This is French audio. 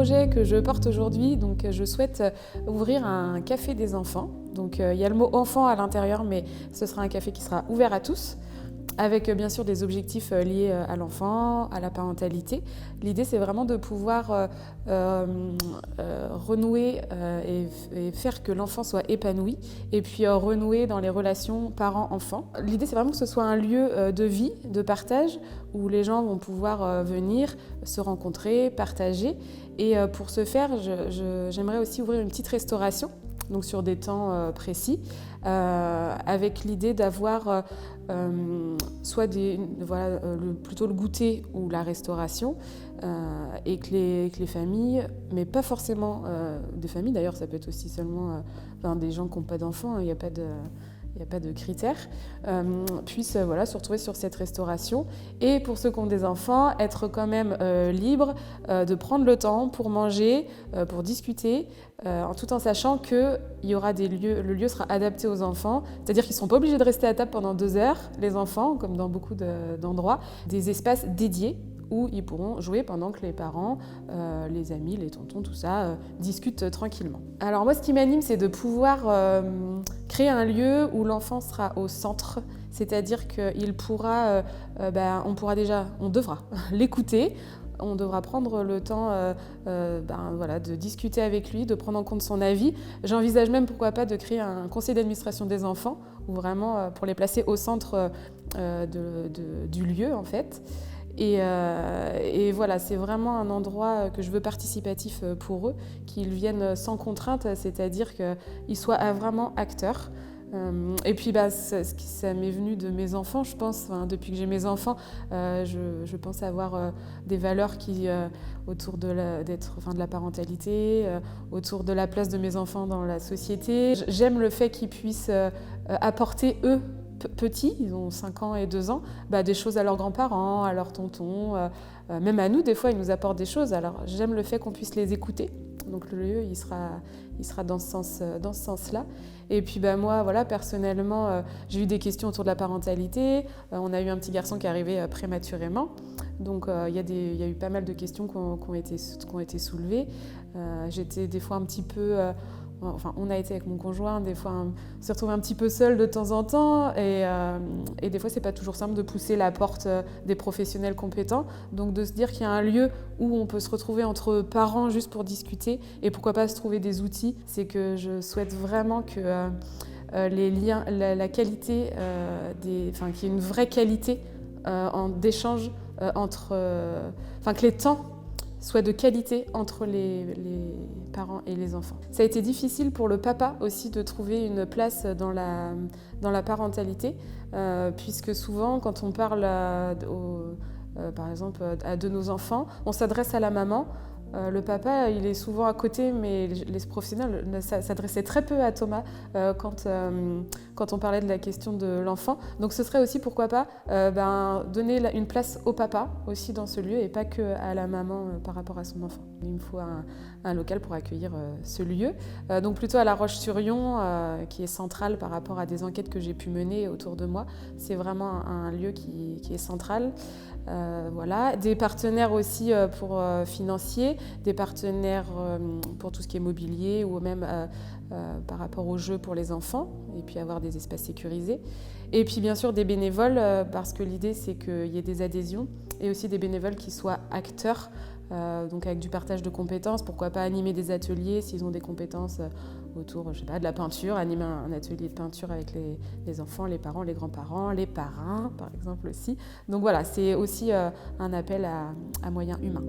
projet que je porte aujourd'hui. Donc, je souhaite ouvrir un café des enfants. Donc, il y a le mot enfant à l'intérieur, mais ce sera un café qui sera ouvert à tous, avec bien sûr des objectifs liés à l'enfant, à la parentalité. L'idée, c'est vraiment de pouvoir renouer et faire que l'enfant soit épanoui, et puis renouer dans les relations parents-enfants. L'idée, c'est vraiment que ce soit un lieu de vie, de partage, où les gens vont pouvoir venir se rencontrer, partager. Et pour ce faire, j'aimerais aussi ouvrir une petite restauration, donc sur des temps précis, avec l'idée d'avoir soit plutôt le goûter ou la restauration, et que les familles, mais pas forcément des familles d'ailleurs, ça peut être aussi seulement des gens qui n'ont pas d'enfants, il n'y a pas de critères, puissent se retrouver sur cette restauration. Et pour ceux qui ont des enfants, être quand même libres de prendre le temps pour manger, pour discuter, tout en sachant qu'il y aura des lieux, le lieu sera adapté aux enfants, c'est-à-dire qu'ils ne seront pas obligés de rester à table pendant 2 heures, les enfants, comme dans beaucoup d'endroits, des espaces dédiés où ils pourront jouer pendant que les parents, les amis, les tontons, tout ça, discutent tranquillement. Alors moi, ce qui m'anime, c'est de pouvoir créer un lieu où l'enfant sera au centre, c'est-à-dire qu'il pourra, on devra l'écouter, on devra prendre le temps de discuter avec lui, de prendre en compte son avis. J'envisage même, pourquoi pas, de créer un conseil d'administration des enfants, ou vraiment pour les placer au centre du lieu, en fait. Et voilà, c'est vraiment un endroit que je veux participatif pour eux, qu'ils viennent sans contrainte, c'est-à-dire qu'ils soient vraiment acteurs. Et puis ça m'est venu de mes enfants, je pense. Depuis que j'ai mes enfants, je pense avoir des valeurs qui autour de la parentalité, autour de la place de mes enfants dans la société. J'aime le fait qu'ils puissent apporter, eux, petits, ils ont 5 ans et 2 ans, des choses à leurs grands-parents, à leurs tontons, même à nous, des fois, ils nous apportent des choses. Alors, j'aime le fait qu'on puisse les écouter. Donc, le lieu, il sera dans ce sens-là. Et puis, moi, voilà, personnellement, j'ai eu des questions autour de la parentalité. On a eu un petit garçon qui est arrivé prématurément. Donc, il y a eu pas mal de questions qui ont été soulevées. J'étais des fois un petit peu... on a été avec mon conjoint, des fois on s'est retrouvé un petit peu seul de temps en temps, et des fois c'est pas toujours simple de pousser la porte des professionnels compétents, donc de se dire qu'il y a un lieu où on peut se retrouver entre parents juste pour discuter, et pourquoi pas se trouver des outils. C'est que je souhaite vraiment que les liens, la qualité, qu'il y ait une vraie qualité d'échange que les temps soit de qualité entre les parents et les enfants. Ça a été difficile pour le papa aussi de trouver une place dans la parentalité, puisque souvent quand on parle par exemple de nos enfants, on s'adresse à la maman. Le papa, il est souvent à côté, mais les professionnels s'adressaient très peu à Thomas quand on parlait de la question de l'enfant. Donc ce serait aussi, pourquoi pas, donner une place au papa aussi dans ce lieu, et pas que à la maman par rapport à son enfant. Il me faut un local pour accueillir ce lieu. Donc plutôt à La Roche-sur-Yon, qui est central par rapport à des enquêtes que j'ai pu mener autour de moi. C'est vraiment un lieu qui est central. Voilà. Des partenaires aussi pour financiers, des partenaires pour tout ce qui est mobilier, ou même par rapport aux jeux pour les enfants, et puis avoir des espaces sécurisés. Et puis bien sûr des bénévoles, parce que l'idée c'est qu'il y ait des adhésions, et aussi des bénévoles qui soient acteurs, donc avec du partage de compétences. Pourquoi pas animer des ateliers s'ils ont des compétences autour, de la peinture, animer un atelier de peinture avec les enfants, les parents, les grands-parents, les parrains par exemple aussi. Donc voilà, c'est aussi un appel à moyens humains.